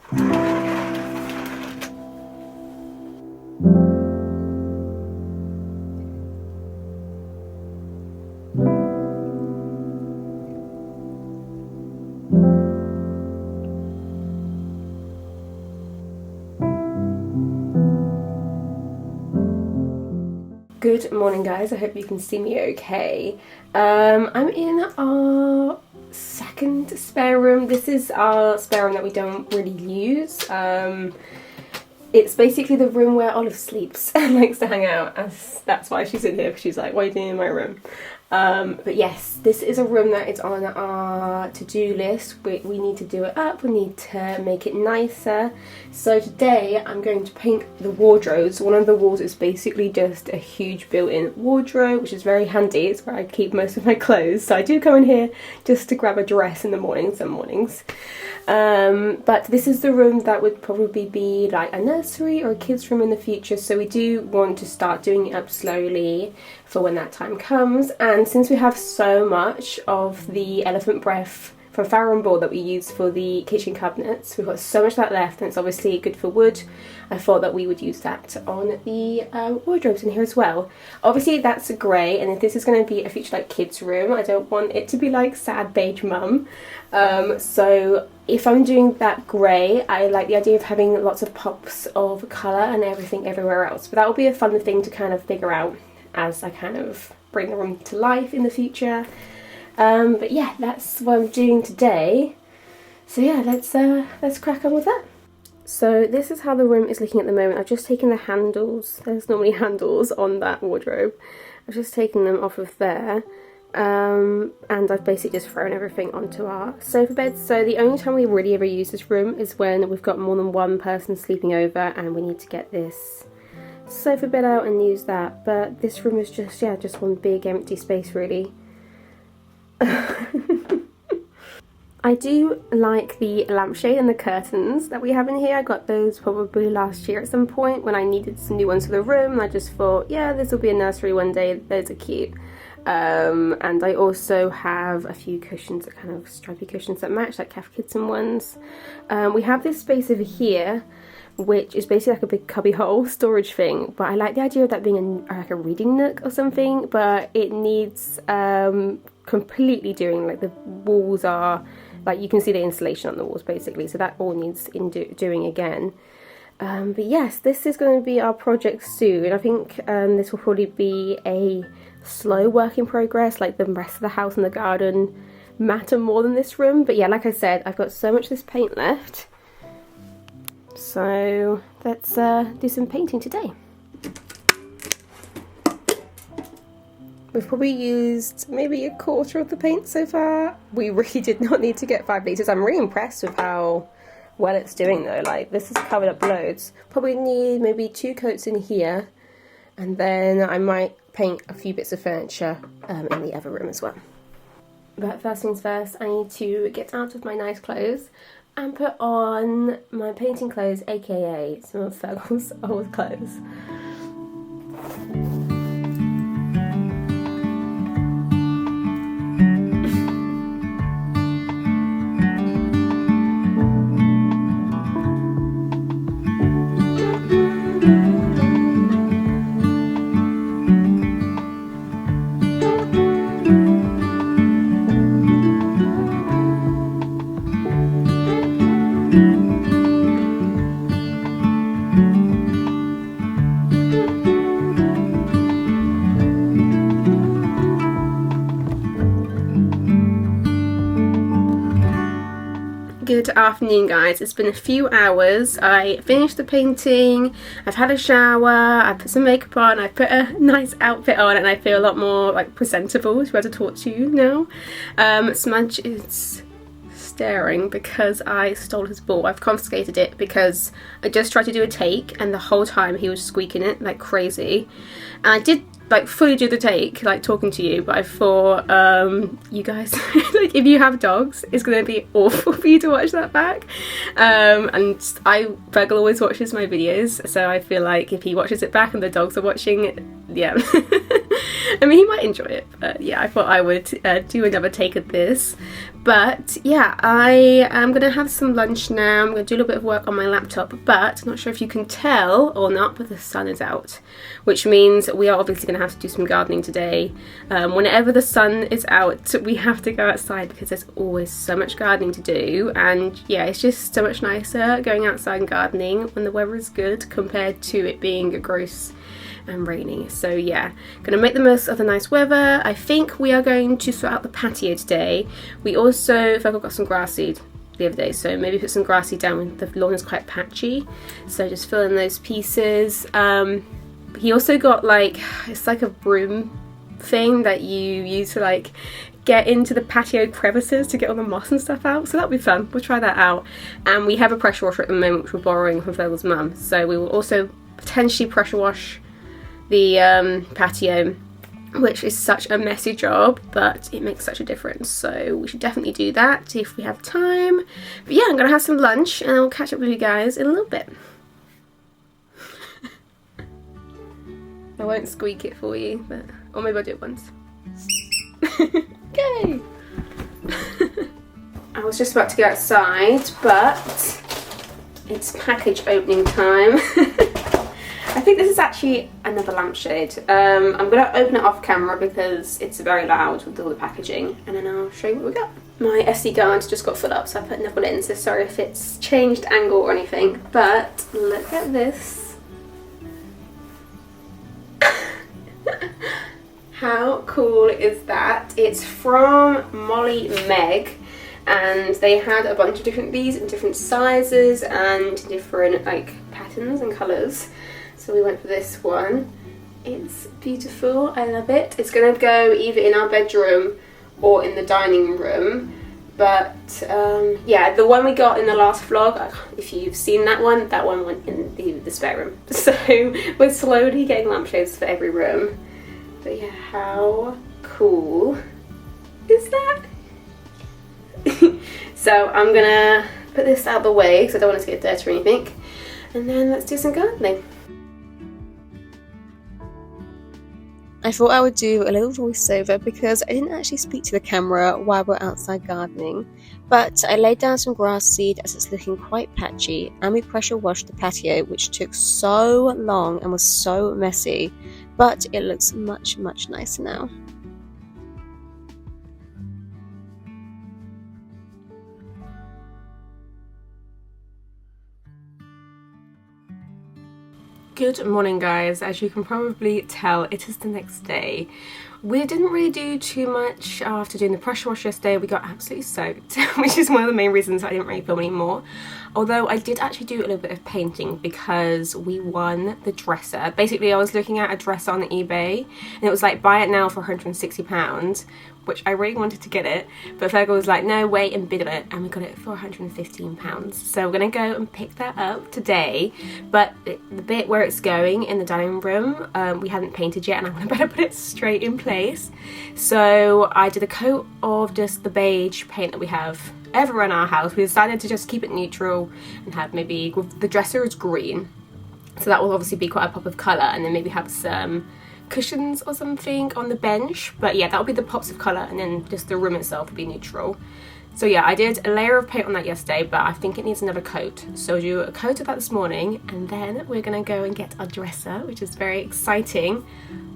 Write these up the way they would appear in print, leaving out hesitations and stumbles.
Good morning, guys. I hope you can see me okay. I'm in our second spare room. This is our spare room that we don't really use. It's basically the room where Olive sleeps and likes to hang out. That's why she's in here, because she's like, what are you doing in my room? But yes, this is a room that is on our to-do list. We need to do it up, we need to make it nicer. So today I'm going to paint the wardrobes. One of the walls is basically just a huge built-in wardrobe, which is very handy. It's where I keep most of my clothes. So I do go in here just to grab a dress in the morning, some mornings. But this is the room that would probably be like a nursery or a kids room in the future, so we do want to start doing it up slowly for when that time comes. And since we have so much of the elephant breath from Farrow board that we use for the kitchen cabinets, we've got so much of that left, and it's obviously good for wood. I thought that we would use that on the wardrobes in here as well. Obviously that's grey, and if this is going to be a future like kids room, I don't want it to be like sad beige mum. So if I'm doing that grey, I like the idea of having lots of pops of colour and everything everywhere else. But that will be a fun thing to kind of figure out as I kind of bring the room to life in the future. But yeah, that's what I'm doing today. So yeah, let's crack on with that. So this is how the room is looking at the moment. I've just taken the handles. There's normally handles on that wardrobe. I've just taken them off of there. And I've basically just thrown everything onto our sofa bed. So the only time we really ever use this room is when we've got more than one person sleeping over and we need to get this sofa bed out and use that. But this room is just, yeah, just one big empty space really. I do like the lampshade and the curtains that we have in here. I got those probably last year at some point when I needed some new ones for the room, and I just thought, yeah, this will be a nursery one day, those are cute. And I also have a few cushions, kind of stripy cushions that match, like Cath Kidston ones. We have this space over here, which is basically like a big cubby hole storage thing, but I like the idea of that being like a reading nook or something, but it needs completely doing. Like the walls are, like you can see the insulation on the walls basically, so that all needs doing again. But yes, this is going to be our project soon. I think this will probably be a slow work in progress, like the rest of the house and the garden matter more than this room. But yeah, like I said, I've got so much of this paint left, so let's do some painting today. We've probably used maybe a quarter of the paint so far. We really did not need to get 5 litres. I'm really impressed with how well it's doing though. Like this is covered up loads. Probably need maybe 2 coats in here, and then I might paint a few bits of furniture in the other room as well. But first things first, I need to get out of my nice clothes and put on my painting clothes, aka some of Fergal's old clothes. Good afternoon guys, it's been a few hours. I finished the painting, I've had a shower, I put some makeup on, I put a nice outfit on, and I feel a lot more like presentable to be able to talk to you now. Smudge is staring because I stole his ball. I've confiscated it because I just tried to do a take and the whole time he was squeaking it like crazy. And I did like fully do the take, like talking to you, but I thought you guys like if you have dogs it's gonna be awful for you to watch that back, and Fergal always watches my videos, so I feel like if he watches it back and the dogs are watching it, yeah. I mean, he might enjoy it, but yeah, I thought I would do another take of this. But yeah, I am gonna have some lunch now. I'm gonna do a little bit of work on my laptop, but I'm not sure if you can tell or not, but the sun is out, which means we are obviously gonna have to do some gardening today. Whenever the sun is out, we have to go outside because there's always so much gardening to do, and yeah, it's just so much nicer going outside and gardening when the weather is good compared to it being gross and rainy. So yeah, gonna make the most of the nice weather. I think we are going to sort out the patio today. We also, Fergal got some grass seed the other day, so maybe put some grass seed down when the lawn is quite patchy, so just fill in those pieces. He also got like, it's like a broom thing that you use to like get into the patio crevices to get all the moss and stuff out, so that'll be fun. We'll try that out. And we have a pressure washer at the moment which we're borrowing from Fergal's mum, so we will also potentially pressure wash the patio, which is such a messy job, but it makes such a difference, so we should definitely do that if we have time. But yeah, I'm gonna have some lunch and I'll catch up with you guys in a little bit. I won't squeak it for you, but or maybe I'll do it once. Yay! I was just about to go outside, but it's package opening time. I think this is actually another lampshade. I'm going to open it off camera because it's very loud with all the packaging, and then I'll show you what we got. My SD card just got filled up, so I put another one in, so sorry if it's changed angle or anything, but look at this. How cool is that? It's from Molly Meg, and they had a bunch of different these in different sizes and different like patterns and colours. So we went for this one. It's beautiful, I love it. It's gonna go either in our bedroom or in the dining room. But yeah, the one we got in the last vlog, if you've seen that one went in the spare room. So we're slowly getting lampshades for every room. But yeah, how cool is that? So I'm gonna put this out of the way because I don't want it to get dirty or anything. And then let's do some gardening. I thought I would do a little voiceover because I didn't actually speak to the camera while we're outside gardening, but I laid down some grass seed as it's looking quite patchy, and we pressure washed the patio, which took so long and was so messy, but it looks much nicer now. Good morning guys, as you can probably tell it is the next day. We didn't really do too much after doing the pressure wash yesterday. We got absolutely soaked, which is one of the main reasons I didn't really film anymore. Although I did actually do a little bit of painting because we won the dresser. Basically I was looking at a dresser on eBay and it was like buy it now for £160, which I really wanted to get it, but Fergal was like no, wait and bid on it, and we got it for £115. So we're gonna go and pick that up today, but the bit where it's going in the dining room, we hadn't painted yet and I'm gonna better put it straight in place. So I did a coat of just the beige paint that we have everywhere in our house. We decided to just keep it neutral and have maybe, the dresser is green, so that will obviously be quite a pop of colour, and then maybe have some cushions or something on the bench, but yeah, that'll be the pops of colour, and then just the room itself will be neutral. So yeah, I did a layer of paint on that yesterday, but I think it needs another coat, so I'll do a coat of that this morning, and then we're gonna go and get our dresser, which is very exciting.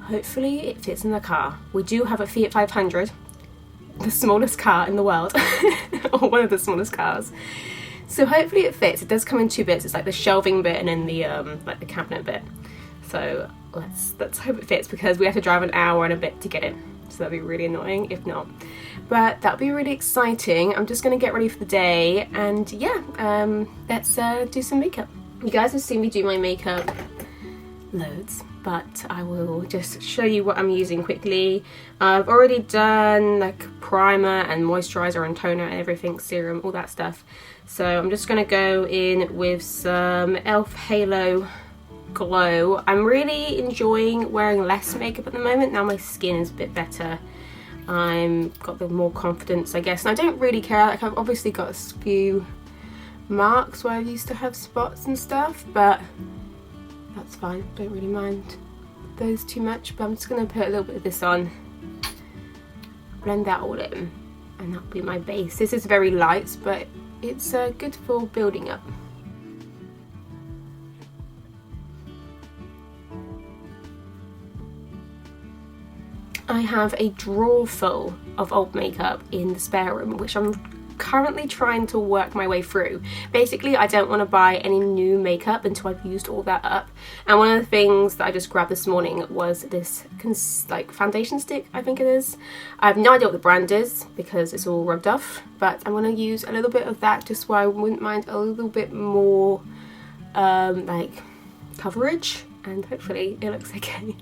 Hopefully it fits in the car. We do have a Fiat 500, the smallest car in the world, or one of the smallest cars, so hopefully it fits. It does come in two bits. It's like the shelving bit and then the like the cabinet bit, so let's hope it fits, because we have to drive an hour and a bit to get it, so that'd be really annoying if not, but that'll be really exciting. I'm just gonna get ready for the day, and yeah, let's do some makeup. You guys have seen me do my makeup loads, but I will just show you what I'm using quickly. I've already done like primer and moisturizer and toner and everything, serum, all that stuff, so I'm just gonna go in with some e.l.f. Halo Glow. I'm really enjoying wearing less makeup at the moment. Now my skin is a bit better. I'm got a bit more confidence, I guess, and I don't really care. Like, I've obviously got a few marks where I used to have spots and stuff, but that's fine, don't really mind those too much, but I'm just going to put a little bit of this on, blend that all in, and that'll be my base. This is very light, but it's good for building up. I have a drawer full of old makeup in the spare room, which I'm currently trying to work my way through. Basically, I don't want to buy any new makeup until I've used all that up. And one of the things that I just grabbed this morning was this like foundation stick, I think it is. I have no idea what the brand is because it's all rubbed off, but I'm going to use a little bit of that just so I wouldn't mind a little bit more like coverage, and hopefully it looks okay.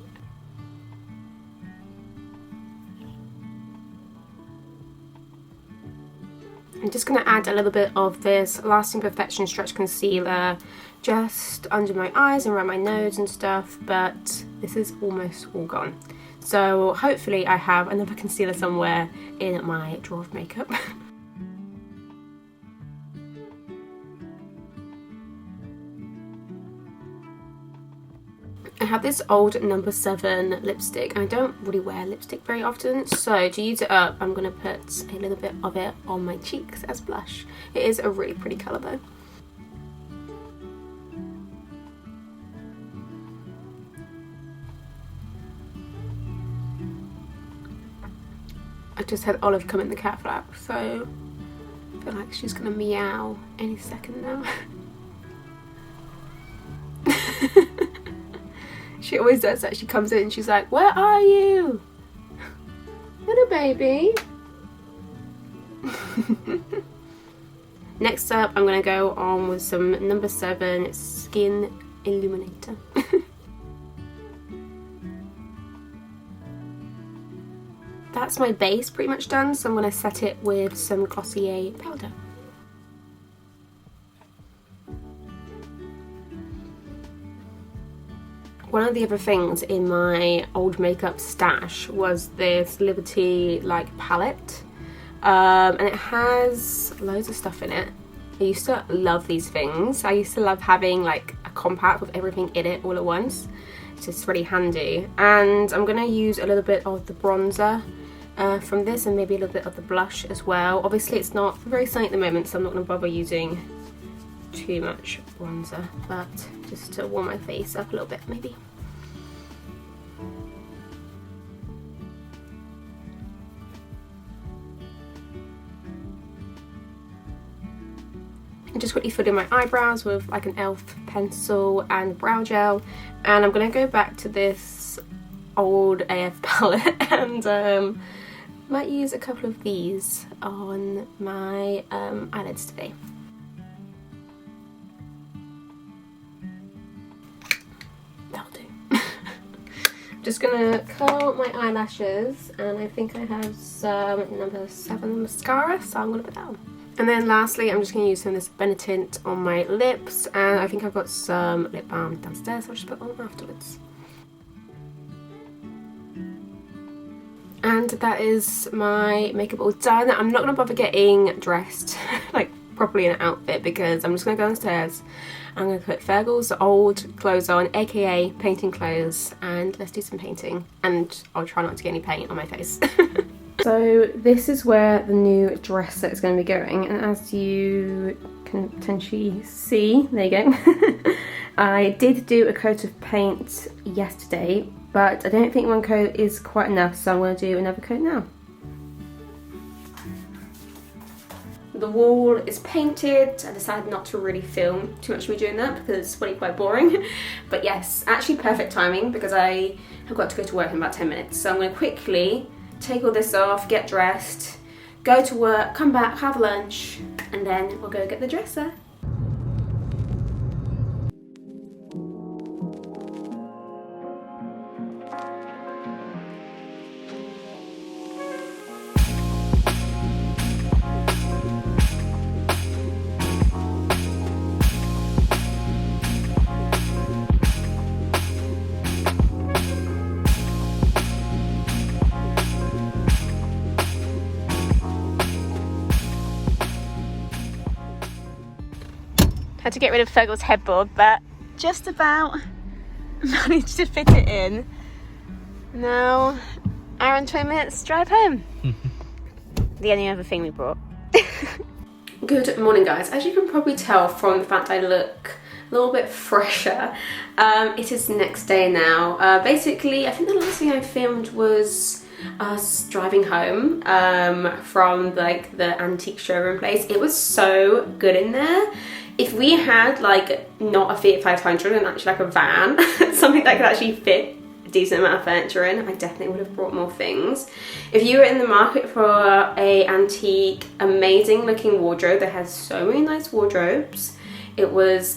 I'm just going to add a little bit of this Lasting Perfection Stretch Concealer just under my eyes and around my nose and stuff, but this is almost all gone. So hopefully I have another concealer somewhere in my drawer of makeup. I have this old number 7 lipstick, and I don't really wear lipstick very often, so to use it up I'm going to put a little bit of it on my cheeks as blush. It is a really pretty colour though. I just had Olive come in the cat flap, so I feel like she's going to meow any second now. She always does that. She comes in and she's like, "Where are you? Little baby." Next up, I'm going to go on with some number 7 Skin Illuminator. That's my base pretty much done, so I'm going to set it with some Glossier powder. One of the other things in my old makeup stash was this Liberty like palette, and it has loads of stuff in it. I used to love these things. I used to love having like a compact with everything in it all at once. It's just really handy. And I'm going to use a little bit of the bronzer from this, and maybe a little bit of the blush as well. Obviously it's not very sunny at the moment, so I'm not going to bother using too much bronzer, but just to warm my face up a little bit maybe. And just quickly fill in my eyebrows with like an e.l.f. pencil and brow gel, and I'm going to go back to this old AF palette and might use a couple of these on my eyelids today. That'll do. I'm just gonna curl my eyelashes, and I think I have some number 7 mascara, so I'm gonna put that on. And then lastly, I'm just gonna use some of this Benetint on my lips, and I think I've got some lip balm downstairs, so I'll just put on afterwards. And that is my makeup all done. I'm not going to bother getting dressed like properly in an outfit because I'm just going to go downstairs. I'm going to put Fergal's old clothes on, aka painting clothes, and let's do some painting. And I'll try not to get any paint on my face. So this is where the new dress set is going to be going, and as you can potentially see, there you go. I did do a coat of paint yesterday, but I don't think one coat is quite enough, so I'm going to do another coat now. The wall is painted. I decided not to really film too much of me doing that because it's really quite boring. But yes, actually perfect timing because I have got to go to work in about 10 minutes. So I'm going to quickly take all this off, get dressed, go to work, come back, have lunch, and then we'll go get the dresser. Had to get rid of Fergal's headboard, but just about managed to fit it in. Now, hour and 20 minutes drive home. The only other thing we brought. Good morning, guys. As you can probably tell from the fact I look a little bit fresher, it is the next day now. Basically, I think the last thing I filmed was us driving home from like the antique showroom place. It was so good in there. If we had like not a Fiat 500 and actually like a van, something that could actually fit a decent amount of furniture in, I definitely would have brought more things. If you were in the market for a antique, amazing looking wardrobe that has so many nice wardrobes, it was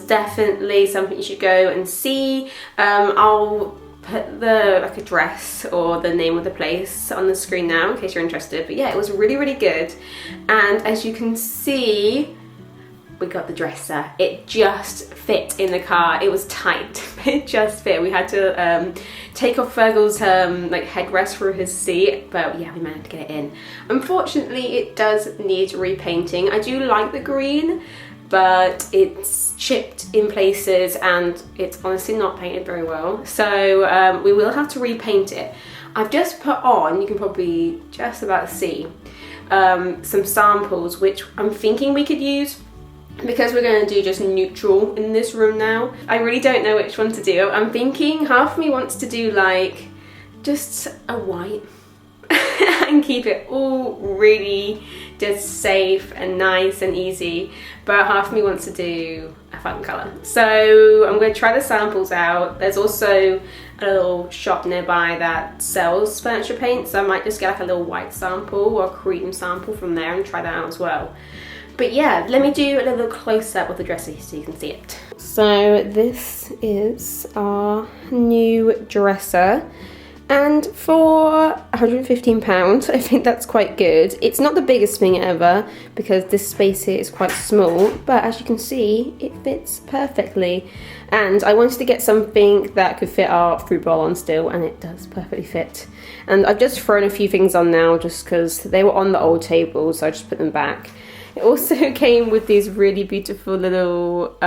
definitely something you should go and see. I'll put the like address or the name of the place on the screen now in case you're interested. But yeah, it was really, really good. And as you can see, we got the dresser. It just fit in the car. It was tight. It just fit. We had to take off Fergal's like headrest for his seat, but yeah, we managed to get it in. Unfortunately, it does need repainting. I do like the green, but it's chipped in places and it's honestly not painted very well. So we will have to repaint it. I've just put on, you can probably just about see, some samples which I'm thinking we could use, because we're going to do just neutral in this room now. I really don't know which one to do. I'm thinking half of me wants to do like just a white and keep it all really just safe and nice and easy, but half of me wants to do a fun colour. So I'm going to try the samples out. There's also a little shop nearby that sells furniture paint, so I might just get like a little white sample or a cream sample from there and try that out as well. But yeah, let me do a little close-up of the dresser so you can see it. So this is our new dresser, and for £115, I think that's quite good. It's not the biggest thing ever because this space here is quite small, but as you can see, it fits perfectly. And I wanted to get something that could fit our fruit bowl on still, and it does perfectly fit. And I've just thrown a few things on now just because they were on the old table, so I just put them back. It also came with these really beautiful little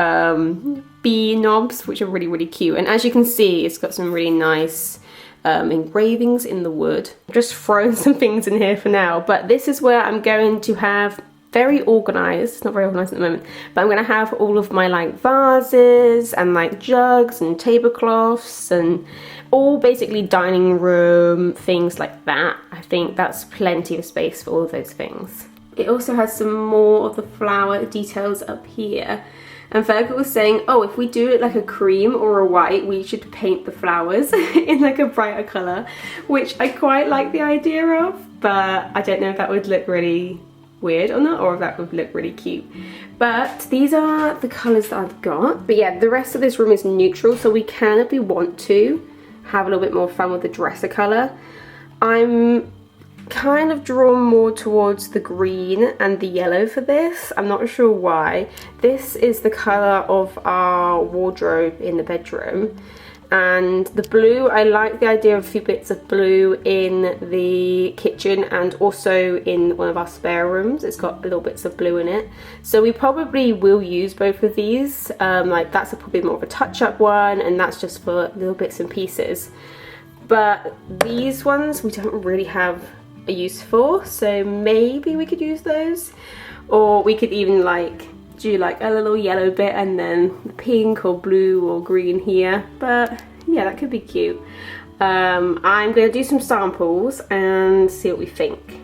bee knobs, which are really, really cute. And as you can see, it's got some really nice engravings in the wood. I've just thrown some things in here for now, but this is where I'm going to have very organized. It's not very organized at the moment, but I'm going to have all of my like vases and like jugs and tablecloths and all basically dining room things like that. I think that's plenty of space for all of those things. It also has some more of the flower details up here. And Fergal was saying, oh, if we do it like a cream or a white, we should paint the flowers in like a brighter colour, which I quite like the idea of, but I don't know if that would look really weird or not, or if that would look really cute. But these are the colours that I've got. But yeah, the rest of this room is neutral, so we can, if we want to, have a little bit more fun with the dresser colour. I'm kind of drawn more towards the green and the yellow for this. I'm not sure why. This is the colour of our wardrobe in the bedroom, and the blue, I like the idea of a few bits of blue in the kitchen and also in one of our spare rooms. It's got little bits of blue in it, so we probably will use both of these. Like that's probably more of a touch-up one, and that's just for little bits and pieces. But these ones we don't really have a use for, so maybe we could use those, or we could even like do like a little yellow bit and then the pink or blue or green here. But yeah, that could be cute. I'm gonna do some samples and see what we think.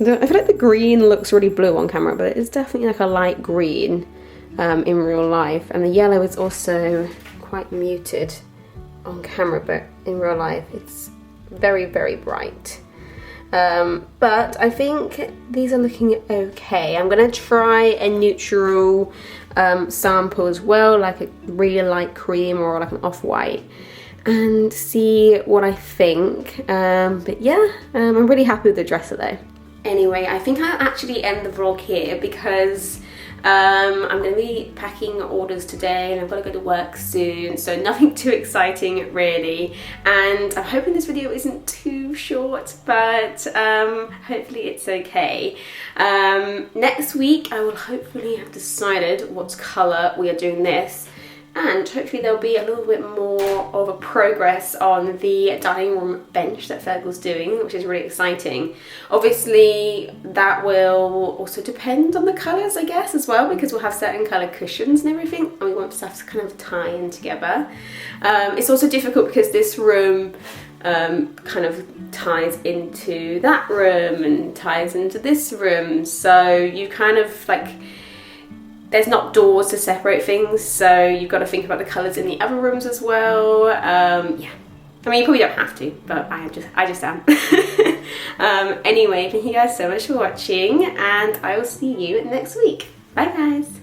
I feel like the green looks really blue on camera, but it's definitely like a light green in real life. And the yellow is also quite muted on camera, but in real life it's very, very bright. But I think these are looking okay. I'm going to try a neutral sample as well, like a really light cream or like an off-white, and see what I think. But yeah, I'm really happy with the dresser though. Anyway, I think I'll actually end the vlog here because I'm going to be packing orders today and I've got to go to work soon, so nothing too exciting really, and I'm hoping this video isn't too short, but hopefully it's okay. Next week I will hopefully have decided what colour we are doing this, and hopefully there'll be a little bit more of a progress on the dining room bench that Fergal's doing, which is really exciting. Obviously that will also depend on the colours, I guess, as well, because we'll have certain colour cushions and everything, and we want stuff to kind of tie in together. It's also difficult because this room kind of ties into that room and ties into this room, so you kind of like, there's not doors to separate things, so you've got to think about the colours in the other rooms as well. Yeah, I mean, you probably don't have to, but I just am. Anyway, thank you guys so much for watching, and I will see you next week. Bye guys.